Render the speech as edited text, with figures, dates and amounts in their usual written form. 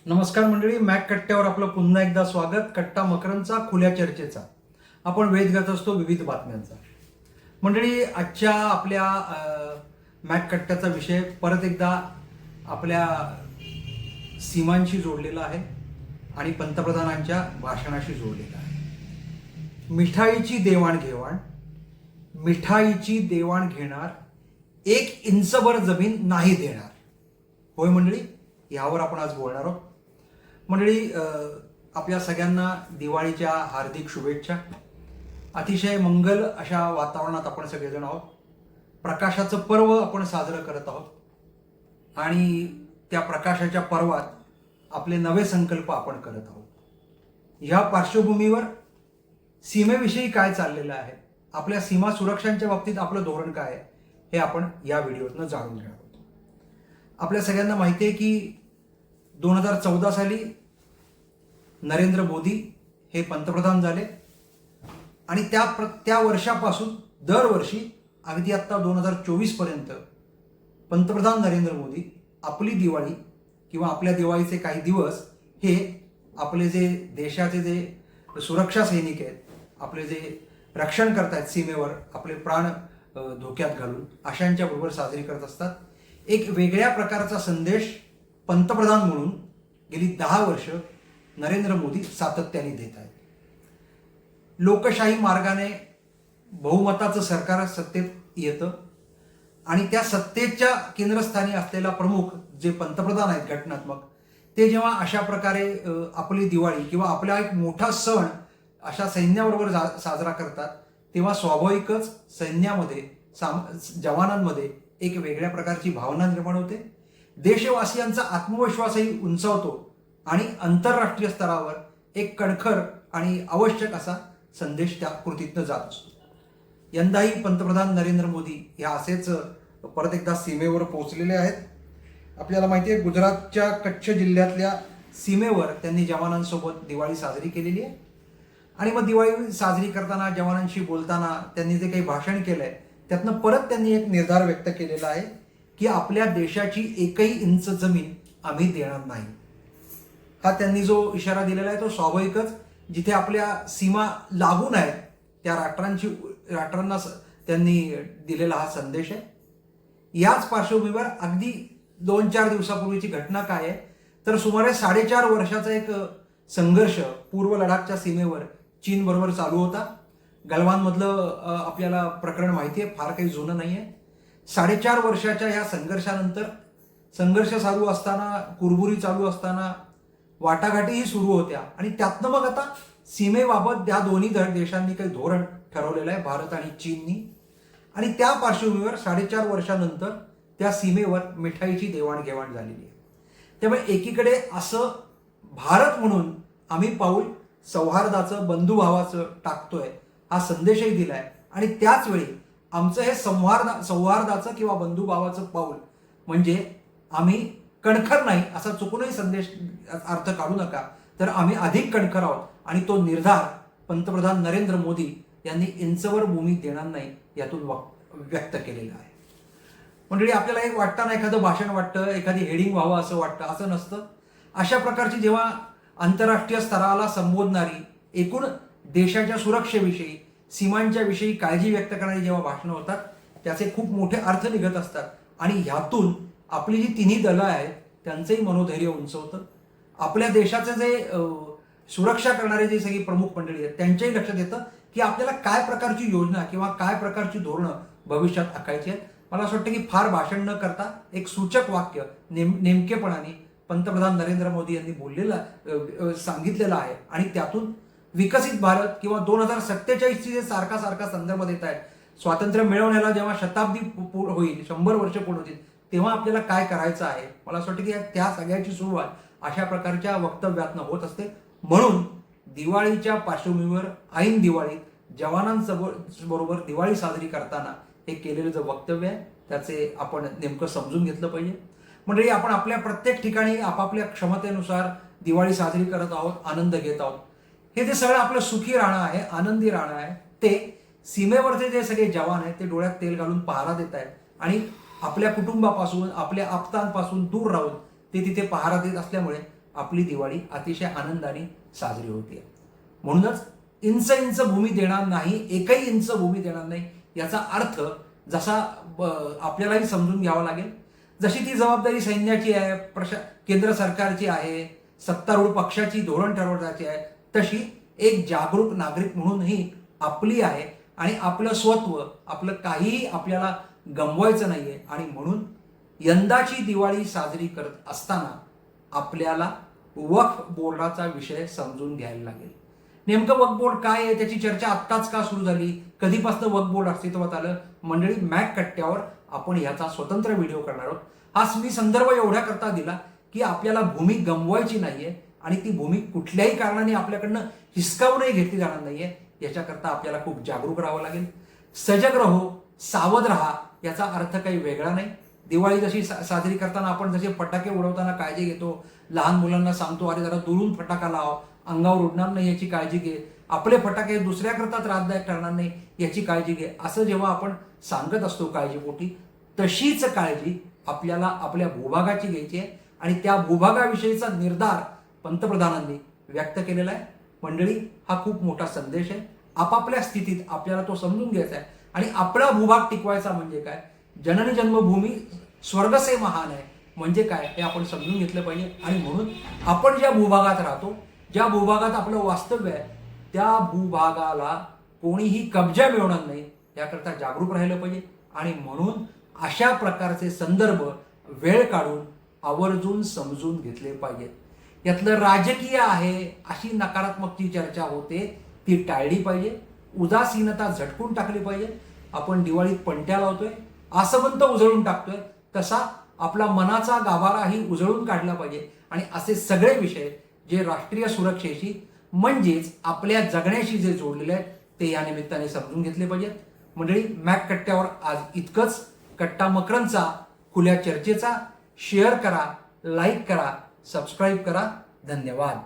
नमस्कार मंडळी, मॅक कट्ट्यावर आपलं पुन्हा एकदा स्वागत. कट्टा मकरंदचा खुल्या चर्चेचा आपण वेध घेत असतो विविध बातम्यांचा. मंडळी, आजच्या आपल्या मॅक कट्ट्याचा विषय परत एकदा आपल्या सीमांशी जोडलेला आहे आणि पंतप्रधानांच्या भाषणाशी जोडलेला आहे. मिठाईची देवाणघेवाण, मिठाईची देवाण घेणार, 1 इंचभर जमीन नाही देणार. होय मंडळी, यावर आपण आज बोलणार आहोत. मंडळी, आपल्या सगळ्यांना दिवाळीच्या हार्दिक शुभेच्छा. अतिशय मंगल अशा वातावरणात आपण सगळेजण आहोत. प्रकाशाचं पर्व आपण साजरं करत आहोत आणि त्या प्रकाशाच्या पर्वात आपले नवे संकल्प आपण करत आहोत. ह्या पार्श्वभूमीवर सीमेविषयी काय चाललेलं आहे, आपल्या सीमा सुरक्षांच्या बाबतीत आपलं धोरण काय आहे, हे आपण या व्हिडिओतनं जाणून घेणार आहोत. आपल्या सगळ्यांना माहिती आहे की 2014 साली नरेंद्र मोदी हे पंतप्रधान झाले आणि त्या वर्षापासून दरवर्षी अगदी आत्ता 2024 पर्यंत पंतप्रधान नरेंद्र मोदी आपली दिवाळी किंवा आपल्या दिवाळीचे काही दिवस हे आपले जे देशाचे जे सुरक्षा सैनिक आहेत, आपले जे रक्षण करतायत सीमेवर, आपले प्राण धोक्यात घालून, अशांच्या बरोबर साजरी करत असतात. एक वेगळ्या प्रकारचा संदेश पंतप्रधान म्हणून गेली 10 वर्ष नरेंद्र मोदी सातत्याने देत आहेत. लोकशाही मार्गाने बहुमताचं सरकार सत्तेत येतं आणि त्या सत्तेच्या केंद्रस्थानी असलेला प्रमुख जे पंतप्रधान आहेत घटनात्मक, ते जेव्हा अशा प्रकारे आपली दिवाळी किंवा आपला एक मोठा सण अशा सैन्याबरोबर साजरा करतात, तेव्हा स्वाभाविकच सैन्यामध्ये जवानांमध्ये एक वेगळ्या प्रकारची भावना निर्माण होते. देशवासियांचा आत्मविश्वासही उंचावतो आणि आंतरराष्ट्रीय स्तरावर एक कणखर आणि आवश्यक असा संदेश त्या कृतीतनं जात असतो. यंदाही पंतप्रधान नरेंद्र मोदी या असेच परत एकदा सीमेवर पोहोचलेले आहेत. आपल्याला माहिती आहे, गुजरातच्या कच्छ जिल्ह्यातल्या सीमेवर त्यांनी जवानांसोबत दिवाळी साजरी केलेली आहे आणि मग दिवाळी साजरी करताना, जवानांशी बोलताना त्यांनी जे काही भाषण केलंय त्यातनं परत त्यांनी एक निर्धार व्यक्त केलेला आहे की आपल्या देशाची 1ही इंच जमीन आम्ही देणार नाही. हा त्यांनी जो इशारा दिलेला आहे तो स्वाभाविकच जिथे आपल्या सीमा लागून आहेत त्या राष्ट्रांना त्यांनी दिलेला हा संदेश आहे. याच पार्श्वभूमीवर अगदी 2-4 दिवसापूर्वीची घटना काय आहे तर सुमारे 4.5 वर्षाचा एक संघर्ष पूर्व लडाखच्या सीमेवर चीन बरोबर चालू होता. गलवानमधलं आपल्याला प्रकरण माहिती आहे, फार काही जुनं नाही आहे. 4.5 वर्षाच्या ह्या संघर्षानंतर संघर्ष चालू असताना, कुरबुरी चालू असताना वाटाघाटीही सुरू होत्या आणि त्यातनं मग आता सीमेबाबत या दोन्ही देशांनी काही धोरण ठरवलेलं आहे, भारत आणि चीननी. आणि त्या पार्श्वभूमीवर 4.5 वर्षानंतर त्या सीमेवर मिठाईची देवाणघेवाण झालेली आहे. त्यामुळे एकीकडे असं भारत म्हणून आम्ही पाऊल सौहार्दाचं, बंधुभावाचं टाकतोय, हा संदेशही दिलाय आणि त्याच वेळी आमचं हे सौहार्दाचं किंवा बंधुभावाचं पाऊल म्हणजे आम्ही कणखर नाही असा चुकूनही संदेश अर्थ काढू नका, तर आम्ही अधिक कणखर आहोत आणि तो निर्धार पंतप्रधान नरेंद्र मोदी यांनी इंचवर भूमी देणार नाही यातून व्यक्त केलेला आहे. मंडळी, आपल्याला एक वाटतं ना, एखादं भाषण वाटतं, एखादी हेडिंग व्हावं असं वाटतं, असं नसतं. अशा प्रकारची जेव्हा आंतरराष्ट्रीय स्तराला संबोधणारी, एकूण देशाच्या सुरक्षेविषयी, सीमांच्या विषयी काळजी व्यक्त करणारी जेव्हा भाषणं होतात त्याचे खूप मोठे अर्थ निघत असतात आणि ह्यातून आपली जी तिन्ही दलं आहेत त्यांचंही मनोधैर्य उंचवतं. आपल्या देशाचे जे सुरक्षा करणारे जे सगळी प्रमुख मंडळी आहेत त्यांच्याही लक्षात येतं की आपल्याला काय प्रकारची योजना किंवा काय प्रकारची धोरणं भविष्यात आखायची आहेत. मला असं वाटतं की फार भाषण न करता एक सूचक वाक्य नेमकेपणाने पंतप्रधान नरेंद्र मोदी यांनी सांगितलेलं आहे आणि त्यातून विकसित भारत किंवा 2047ची जे सारखा संदर्भ देत आहेत, स्वातंत्र्य मिळवण्याला जेव्हा शताब्दी होईल, 100 वर्ष पूर्ण होतील, तेव्हा आपल्याला काय करायचं आहे, मला असं वाटतं की त्या सगळ्याची सुरुवात अशा प्रकारच्या वक्तव्यातनं होत असते. म्हणून दिवाळीच्या पार्श्वभूमीवर ऐन दिवाळीत जवानांबरोबर दिवाळी साजरी करताना हे केलेलं जे वक्तव्य आहे त्याचे आपण नेमकं समजून घेतलं पाहिजे. म्हणजे आपण आपल्या प्रत्येक ठिकाणी आपापल्या क्षमतेनुसार दिवाळी साजरी करत आहोत, आनंद घेत आहोत. हे जे सगळं आपलं सुखी राहणं आहे, आनंदी राहणं आहे, ते सीमेवरचे जे सगळे जवान आहेत ते डोळ्यात तेल घालून पहारा देत आहेत आणि आपल्या कुटुंबापासून, आपल्या आप्तांपासून दूर राहून ते तिथे पहारा देत असल्यामुळे आपली दिवाळी अतिशय आनंदाने साजरी होते. म्हणूनच इंच इंच भूमी देणार नाही, एकही इंच भूमी देणार नाही याचा अर्थ जसा आपल्यालाही समजून घ्यावा लागेल. जशी ती जबाबदारी सैन्याची आहे, केंद्र सरकारची आहे, सत्तारूढ पक्षाची धोरण ठरवण्याची आहे, तशी एक जागरूक नागरिक म्हणूनही आपली आहे. आणि आपलं स्वत्व, आपलं काहीही आपल्याला गमवायचं नाहीये. आणि म्हणून यंदाची दिवाळी साजरी करत असताना आपल्याला वक्फ बोर्डाचा विषय समजून घ्यायला लागेल. नेमकं वक्फ बोर्ड काय आहे, त्याची चर्चा आत्ताच का सुरू झाली, कधीपासून वक्फ बोर्ड अस्तित्वात आलं, मंडळी मॅक कट्ट्यावर आपण याचा स्वतंत्र व्हिडिओ करणार आहोत. हा मी संदर्भ एवढ्या करता दिला की आपल्याला भूमी गमवायची नाहीये आणि ती भूमी कुठल्याही कारणाने आपल्याकडनं हिसकावूनही घेतली जाणार नाहीये. याच्याकरता आपल्याला खूप जागरूक राहावं लागेल. सजग राहो, सावध राहा याचा अर्थ काही वेगळा नाही. दिवाळी जशी साजरी करताना आपण जसे फटाके उडवताना काळजी घेतो, लहान मुलांना सांगतो अरे जरा दुरून फटाका लाव, अंगावर उडणार नाही याची काळजी घे, आपले फटाके दुसऱ्याकरता त्रासदायक ठरणार नाही याची काळजी घे, असं जेव्हा आपण सांगत असतो काळजीपोटी, तशीच काळजी आपल्याला आपल्या भूभागाची घ्यायची आहे. आणि त्या भूभागाविषयीचा निर्धार पंतप्रधानांनी व्यक्त केलेला आहे. मंडळी, हा खूप मोठा संदेश आहे. आपापल्या स्थितीत आपल्याला तो समजून घ्यायचा आहे. आणि आपला भूभाग टिकवायचा म्हणजे काय, जननी जन्मभूमी स्वर्ग से महान आहे म्हणजे काय हे आपण समजून घेतलं पाहिजे. आणि म्हणून आपण ज्या भूभागात राहतो, ज्या भूभागात आपलं वास्तव्य आहे, त्या भूभागाला कोणीही कब्जा मिळवणार नाही याकरता जागरूक राहिलं पाहिजे. आणि म्हणून अशा प्रकारचे संदर्भ वेळ काढून आवर्जून समजून घेतले पाहिजेत. यातलं राजकीय आहे अशी नकारात्मक जी चर्चा होते ती टाळली पाहिजे. उदासीनता झटकून टाकली पाहिजे. आपण दिवाळीत पणत्या लावतोय, आसमंत उजळून टाकतोय, तसा आपला मनाचा गाभाराही उजळून काढला पाहिजे. आणि असे सगळे विषय जे राष्ट्रीय सुरक्षेशी म्हणजेच आपल्या जगण्याशी जे जोडलेले आहेत ते या निमित्ताने समजून घेतले पाहिजेत. मंडळी, मॅक कट्ट्यावर आज इतकंच. कट्टा मकरंदचा खुल्या चर्चेचा शेअर करा, लाईक करा, सबस्क्राईब करा. धन्यवाद.